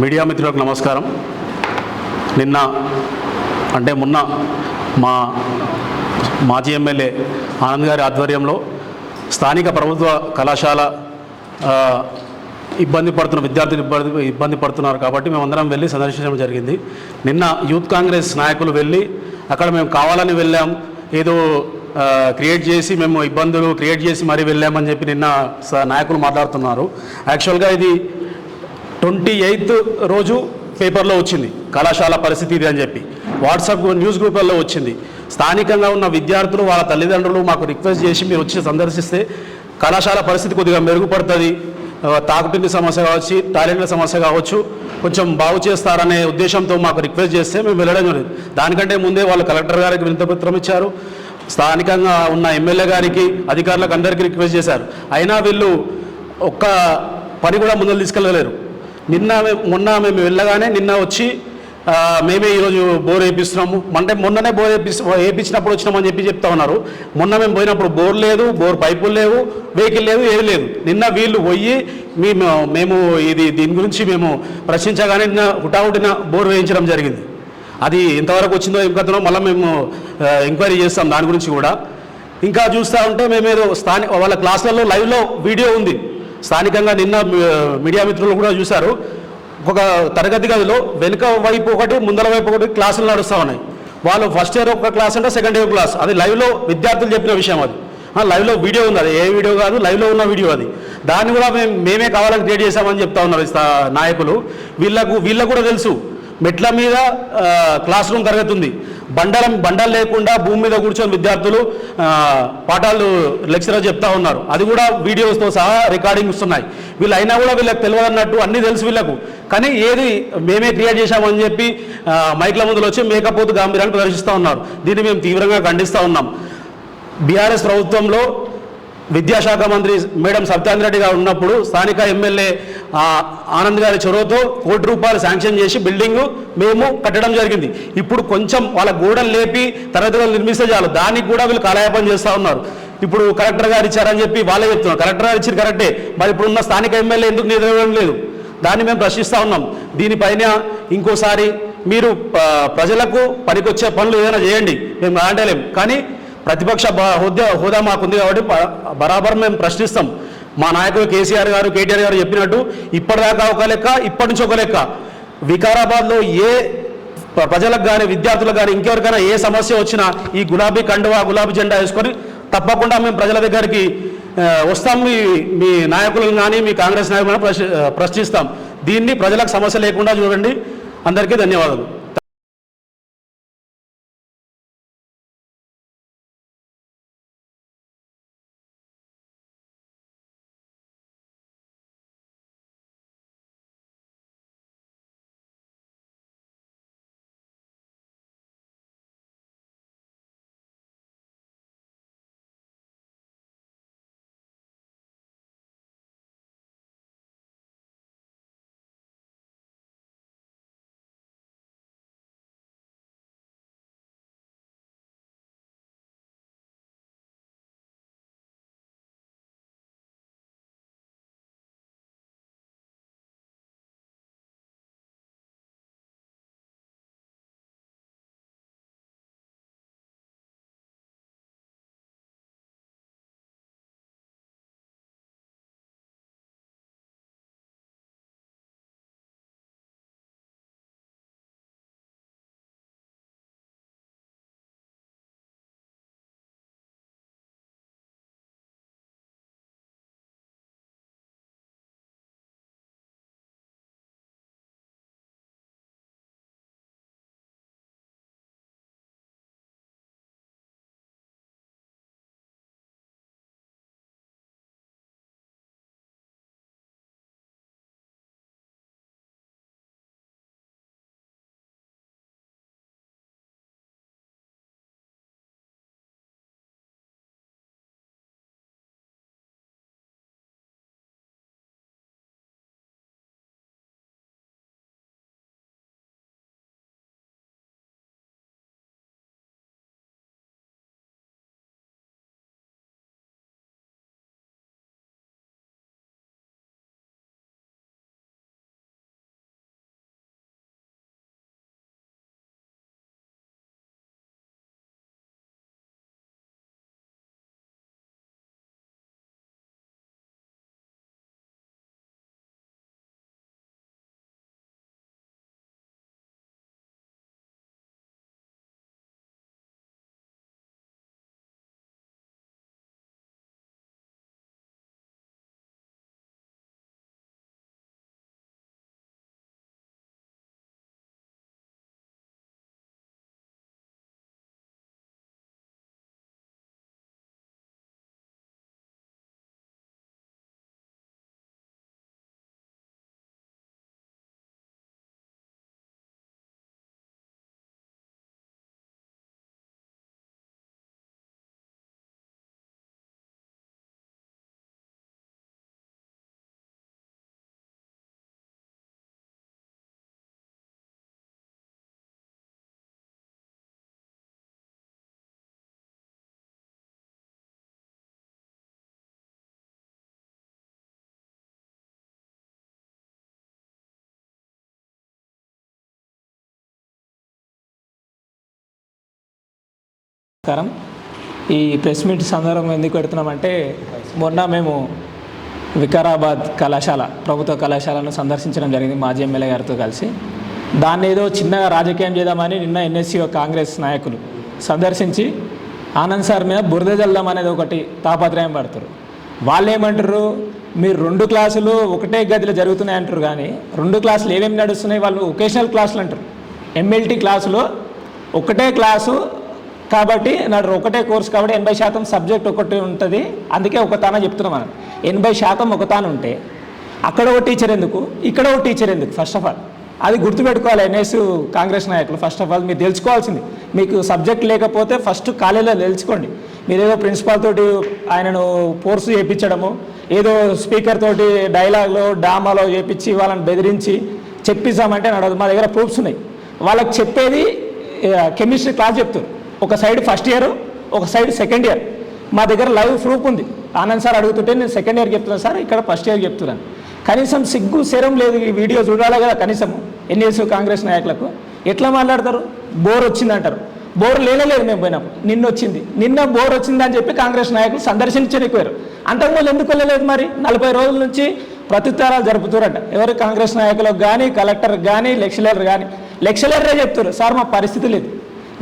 Media మిత్రులకు నమస్కారం. నిన్న అంటే మొన్న మా మాజీ ఎమ్మెల్యే ఆనంద్ గారి ఆధ్వర్యంలో స్థానిక ప్రభుత్వ కళాశాల విద్యార్థులు ఇబ్బంది పడుతున్నారు కాబట్టి మేమందరం వెళ్ళి సందర్శించడం జరిగింది. నిన్న యూత్ కాంగ్రెస్ నాయకులు వెళ్ళి అక్కడ మేము కావాలని వెళ్ళాం, ఏదో క్రియేట్ చేసి మేము ఇబ్బందులు క్రియేట్ చేసి మరీ వెళ్ళామని చెప్పి నిన్న నాయకులు మాట్లాడుతున్నారు. యాక్చువల్గా ఇది 28th రోజు పేపర్లో వచ్చింది కళాశాల పరిస్థితి ఇది అని చెప్పి, వాట్సాప్ న్యూస్ గ్రూపుల్లో వచ్చింది. స్థానికంగా ఉన్న విద్యార్థులు వాళ్ళ తల్లిదండ్రులు మాకు రిక్వెస్ట్ చేసి మీరు వచ్చి సందర్శిస్తే కళాశాల పరిస్థితి కొద్దిగా మెరుగుపడుతుంది, తాగుటిండి సమస్య కావచ్చు, టాయిలెట్ల సమస్య కావచ్చు, కొంచెం బాగు చేస్తారనే ఉద్దేశంతో మాకు రిక్వెస్ట్ చేస్తే మేము వెళ్ళడం జరిగింది. దానికంటే ముందే వాళ్ళు కలెక్టర్ గారికి వినతిపత్రం ఇచ్చారు, స్థానికంగా ఉన్న ఎమ్మెల్యే గారికి, అధికారులకు అందరికీ రిక్వెస్ట్ చేశారు. అయినా వీళ్ళు ఒక్క పని కూడా ముందుకు తీసుకెళ్ళలేరు. మొన్న మేము వెళ్ళగానే నిన్న వచ్చి మేమే ఈరోజు బోర్ వేయిస్తున్నాము అంటే మొన్ననే బోర్ వేయించినప్పుడు వచ్చినామని చెప్తా ఉన్నారు. మొన్న మేము పోయినప్పుడు బోర్ లేదు, బోర్ పైపులు లేవు, వెహికల్ లేదు, ఏది లేదు. నిన్న వీళ్ళు పోయి మేము దీని గురించి మేము ప్రశ్నించగానే నిన్న హుటాహుటిన బోర్ వేయించడం జరిగింది. అది ఎంతవరకు వచ్చిందో ఏం కథనో మళ్ళీ మేము ఎంక్వైరీ చేస్తాం దాని గురించి కూడా. ఇంకా చూస్తూ ఉంటే మేమేదో వాళ్ళ క్లాసులలో లైవ్లో వీడియో ఉంది. స్థానికంగా నిన్న మీడియా మిత్రులు కూడా చూశారు. ఒక తరగతి గదిలో వెనుక వైపు ఒకటి ముందర వైపు ఒకటి క్లాసులు నడుస్తూ ఉన్నాయి. వాళ్ళు ఫస్ట్ ఇయర్ ఒక క్లాస్ అంటే సెకండ్ ఇయర్ క్లాస్, అది లైవ్లో విద్యార్థులు చెప్పిన విషయం. అది లైవ్లో వీడియో ఉంది, అది ఏ వీడియో కాదు, లైవ్లో ఉన్న వీడియో అది. దాన్ని కూడా మేమే కావాలని క్రియేట్ చేశామని చెప్తా ఉన్నారు నాయకులు. వీళ్ళకు కూడా తెలుసు మెట్ల మీద క్లాస్ రూమ్ తరగతి ఉంది, బండలు లేకుండా భూమి మీద కూర్చొని విద్యార్థులు పాఠాలు లెక్చరర్ చెప్తా ఉన్నారు. అది కూడా వీడియోస్తో సహా రికార్డింగ్స్ ఉన్నాయి. వీళ్ళు అయినా కూడా వీళ్ళకి తెలియదన్నట్టు అన్నీ తెలుసు వీళ్ళకు, కానీ ఏది మేమే క్రియేట్ చేశామని చెప్పి మైక్ల ముందులో వచ్చి మేకపోతు గాంభీర్యాన్ని ప్రదర్శిస్తూ ఉన్నారు. దీన్ని మేము తీవ్రంగా ఖండిస్తూ ఉన్నాం. బీఆర్ఎస్ ప్రభుత్వంలో విద్యాశాఖ మంత్రి మేడం సత్యేంద్రరెడ్డి గారు ఉన్నప్పుడు స్థానిక ఎమ్మెల్యే ఆనంద్ గారి చొరవతో ₹1 కోటి శాంక్షన్ చేసి బిల్డింగు మేము కట్టడం జరిగింది. ఇప్పుడు కొంచెం వాళ్ళ గోడలు లేపి తరగతులు నిర్మిస్తే చాలు, దానికి కూడా వీళ్ళు కాలయాపన చేస్తూ ఉన్నారు. ఇప్పుడు కలెక్టర్ గారు ఇచ్చారని చెప్పి వాళ్ళే చెప్తున్నారు. కలెక్టర్ గారు ఇచ్చారు కరెక్టే, మరి ఇప్పుడున్న స్థానిక ఎమ్మెల్యే ఎందుకు నిలవడం లేదు? దాన్ని మేము ప్రశ్నిస్తూ ఉన్నాం. దీనిపైన ఇంకోసారి మీరు ప్రజలకు పనికొచ్చే పనులు ఏదైనా చేయండి, మేము అంటలేం, కానీ ప్రతిపక్ష హోదా మాకుంది కాబట్టి బరాబర్ మేము ప్రశ్నిస్తాం. మా నాయకులు కేసీఆర్ గారు, కేటీఆర్ గారు చెప్పినట్టు ఇప్పటిదాకా ఒక లెక్క, ఇప్పటి నుంచి ఒక లెక్క. వికారాబాద్లో ఏ ప్రజలకు కానీ విద్యార్థులకు కానీ ఇంకెవరికైనా ఏ సమస్య వచ్చినా ఈ గులాబీ కండువా, గులాబీ జెండా వేసుకొని తప్పకుండా మేము ప్రజల దగ్గరికి వస్తాం. మీ నాయకులను కానీ మీ కాంగ్రెస్ నాయకులను ప్రశ్నిస్తాం. దీన్ని ప్రజలకు సమస్య లేకుండా చూడండి. అందరికీ ధన్యవాదాలు. నమస్కారం. ఈ ప్రెస్ మీట్ సందర్భంగా ఎందుకు పెడుతున్నామంటే మొన్న మేము వికారాబాద్ కళాశాల ప్రభుత్వ కళాశాలను సందర్శించడం జరిగింది మాజీ ఎమ్మెల్యే గారితో కలిసి. దాన్ని ఏదో చిన్నగా రాజకీయం చేద్దామని నిన్న ఎన్ఎస్సీ కాంగ్రెస్ నాయకులు సందర్శించి ఆనంద్ సార్ మీద బురద జల్దాం అనేది ఒకటి తాపత్రయం పడతారు. వాళ్ళు ఏమంటారు, మీరు 2 క్లాసులు ఒకటే గదిలో జరుగుతున్నాయి అంటారు, కానీ 2 క్లాసులు ఏమేమి నడుస్తున్నాయి వాళ్ళు ఒకేషనల్ క్లాసులు అంటారు. ఎంఎల్టీ క్లాసులో ఒకటే క్లాసు కాబట్టి నాడు ఒకటే కోర్సు కాబట్టి 80% సబ్జెక్ట్ ఒకటి ఉంటుంది, అందుకే ఒక తాన చెప్తున్నాం మనం. 80% ఒక తాను ఉంటే అక్కడ ఒక టీచర్ ఎందుకు, ఇక్కడ ఒక టీచర్ ఎందుకు? ఫస్ట్ ఆఫ్ ఆల్ అది గుర్తుపెట్టుకోవాలి ఎన్ఎస్ కాంగ్రెస్ నాయకులు. ఫస్ట్ ఆఫ్ ఆల్ మీరు తెలుసుకోవాల్సింది, మీకు సబ్జెక్ట్ లేకపోతే ఫస్ట్ కాలేజీలో తెలుసుకోండి. మీరేదో ప్రిన్సిపాల్ తోటి ఆయనను ఫోర్స్ చేయించడము, ఏదో స్పీకర్ తోటి డైలాగ్లో డ్రామాలో చేయించి వాళ్ళని బెదిరించి చెప్పిస్తామంటే నడదు. మా దగ్గర ప్రూఫ్స్ ఉన్నాయి. వాళ్ళకి చెప్పేది కెమిస్ట్రీ క్లాస్ చెప్తారు, ఒక సైడ్ ఫస్ట్ ఇయర్, ఒక సైడ్ సెకండ్ ఇయర్. మా దగ్గర లైవ్ ప్రూఫ్ ఉంది. ఆనంద్ సార్ అడుగుతుంటే నేను సెకండ్ ఇయర్ చెప్తున్నాను సార్, ఇక్కడ ఫస్ట్ ఇయర్ చెప్తున్నాను. కనీసం సిగ్గు శరం లేదు. ఈ వీడియో చూడాలి కదా కనీసం ఎన్ఎస్ కాంగ్రెస్ నాయకులకు. ఎట్లా మాట్లాడతారు? బోర్ వచ్చిందంటారు. బోర్ లేనలేదు మేము పోయినప్పుడు, నిన్న బోర్ వచ్చిందని చెప్పి కాంగ్రెస్ నాయకులు సందర్శించలేకపోయారు. అంతకుముందు ఎందుకు వెళ్ళలేదు? మరి 40 రోజుల నుంచి ప్రత్యుత్తరాలు జరుపుతారట. ఎవరు? కాంగ్రెస్ నాయకులకు కానీ, కలెక్టర్ కానీ, లెక్చరర్ కానీ. లెక్చరరే చెప్తారు, సార్ మా పరిస్థితి లేదు.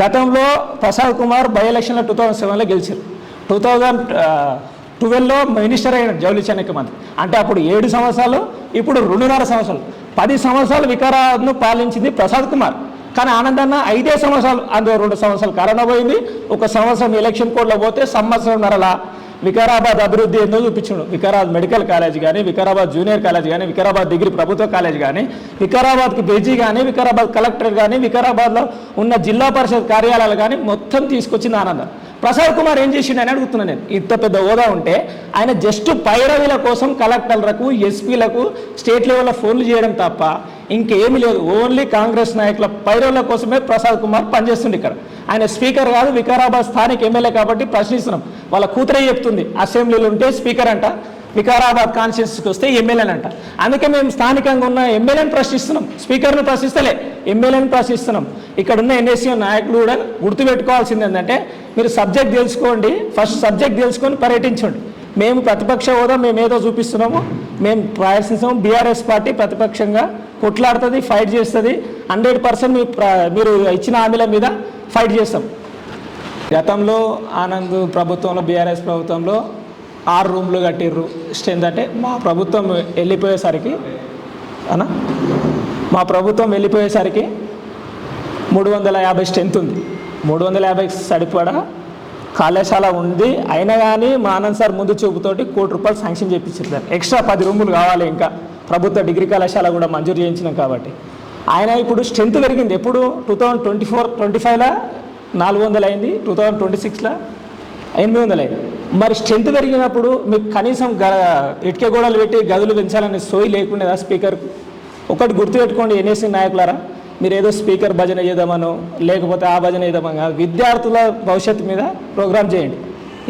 గతంలో ప్రసాద్ కుమార్ బై ఎలక్షన్లో 2007లో గెలిచారు. 2012లో మినిస్టర్ అయినాడు, జౌళి చాణక్య మంత్రి. అంటే అప్పుడు 7 సంవత్సరాలు, ఇప్పుడు 2.5 సంవత్సరాలు. 10 సంవత్సరాలు వికారాబాద్ను పాలించింది ప్రసాద్ కుమార్. కానీ ఆనందన్న 5 సంవత్సరాలు, అందులో 2 సంవత్సరాలు కరోనా పోయింది, 1 సంవత్సరం ఎలక్షన్ కోడ్లో పోతే సంవత్సరంన్నరలా వికారాబాద్ అభివృద్ధి ఏందో చూపించాడు. వికారాబాద్ మెడికల్ కాలేజ్ కానీ, వికారాబాద్ జూనియర్ కాలేజ్ కానీ, వికారాబాద్ డిగ్రీ ప్రభుత్వ కాలేజ్ కానీ, వికారాబాద్కి బ్రిడ్జి కానీ, వికారాబాద్ కలెక్టర్ కానీ, వికారాబాద్లో ఉన్న జిల్లా పరిషత్ కార్యాలయాలు కానీ మొత్తం తీసుకొచ్చింది ఆనందం. ప్రసాద్ కుమార్ ఏం చేసిండు అని అడుగుతున్నాను నేను. ఇంత పెద్ద హోదా ఉంటే ఆయన జస్ట్ పైరవీల కోసం కలెక్టర్లకు, ఎస్పీలకు స్టేట్ లెవెల్లో ఫోన్లు చేయడం తప్ప ఇంకేమీ లేదు. ఓన్లీ కాంగ్రెస్ నాయకుల పైరవుల కోసమే ప్రసాద్ కుమార్ పనిచేస్తుంది ఇక్కడ. ఆయన స్పీకర్ కాదు, వికారాబాద్ స్థానిక ఎమ్మెల్యే కాబట్టి ప్రశ్నిస్తున్నాం. వాళ్ళ కూతురే చెప్తుంది, అసెంబ్లీలో ఉంటే స్పీకర్ అంట, వికారాబాద్ కాన్స్టిట్యూన్సీకి వస్తే ఎమ్మెల్యేనంట. అందుకే మేము స్థానికంగా ఉన్న ఎమ్మెల్యేని ప్రశ్నిస్తున్నాం, స్పీకర్ను ప్రశ్నిస్తలే, ఎమ్మెల్యేని ప్రశ్నిస్తున్నాం. ఇక్కడ ఉన్న ఎన్ఎస్సీ నాయకులు కూడా గుర్తుపెట్టుకోవాల్సింది ఏంటంటే, మీరు సబ్జెక్ట్ తెలుసుకోండి, ఫస్ట్ సబ్జెక్ట్ తెలుసుకొని పర్యటించండి. మేము ప్రతిపక్ష హోదా మేమేదో చూపిస్తున్నాము, మేము ప్రయత్నిస్తాము. బీఆర్ఎస్ పార్టీ ప్రతిపక్షంగా కొట్లాడుతుంది, ఫైట్ చేస్తుంది. 100% మీరు ఇచ్చిన హామీల మీద ఫైట్ చేస్తాం. గతంలో ఆనంద్ ప్రభుత్వంలో, బీఆర్ఎస్ ప్రభుత్వంలో 6 రూమ్లు కట్టిర్రు. స్ట్రెంత్ అంటే మా ప్రభుత్వం వెళ్ళిపోయేసరికి 350 స్ట్రెంత్ ఉంది. 350 సరిపడా కళాశాల ఉంది. అయినా కానీ మా ఆనంద్ సార్ ముందు చూపుతోటి ₹1 కోటి శాంక్షన్ చేయించారు. ఎక్స్ట్రా 10 రూములు కావాలి, ఇంకా ప్రభుత్వ డిగ్రీ కళాశాల కూడా మంజూరు చేయించినాం కాబట్టి. ఆయన ఇప్పుడు స్ట్రెంత్ పెరిగింది. ఎప్పుడు 2024-25లో 400 అయింది, 2026లో 800 అయింది. మరి స్ట్రెంత్ పెరిగినప్పుడు మీకు కనీసం ఇటుక గోడలు పెట్టి గదులు పెంచాలనే సోయి లేకుండా స్పీకర్కు. ఒకటి గుర్తుపెట్టుకోండి ఎన్ఎస్సీ నాయకులారా, మీరు ఏదో స్పీకర్ భజన చేద్దామనో లేకపోతే ఆ భజన చేద్దామని కాదు, విద్యార్థుల భవిష్యత్తు మీద ప్రోగ్రామ్ చేయండి.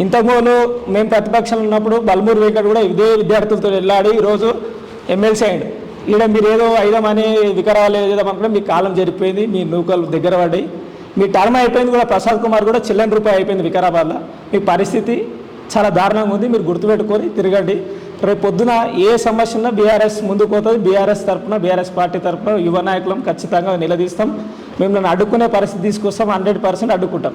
ఇంతకుముందు మేము ప్రతిపక్షంలో ఉన్నప్పుడు బల్మూరు వెంకట్ కూడా ఇదే విద్యార్థులతో వెళ్ళాడి ఈరోజు ఎమ్మెల్సీ అయ్యాడు. ఈడ మీరు ఏదో అయిదామని వికారాలు చేద్దామనుకుంటే మీ కాలం జరిగిపోయింది, మీ నూకలు దగ్గర పడ్డాయి, మీ టర్మ్ అయిపోయింది కూడా. ప్రసాద్ కుమార్ కూడా చెల్లని రూపాయి అయిపోయింది వికారాబాద్లో. మీ పరిస్థితి చాలా దారుణంగా ఉంది. మీరు గుర్తుపెట్టుకొని తిరగండి. రేపు పొద్దున ఏ సమస్య ఉన్నా బీఆర్ఎస్ ముందుకు పోతుంది. బీఆర్ఎస్ తరఫున, బీఆర్ఎస్ పార్టీ తరఫున యువ నాయకులం ఖచ్చితంగా నిలదీస్తాం. మిమ్మల్ని అడ్డుకునే పరిస్థితి తీసుకొస్తాం, 100% అడ్డుకుంటాం.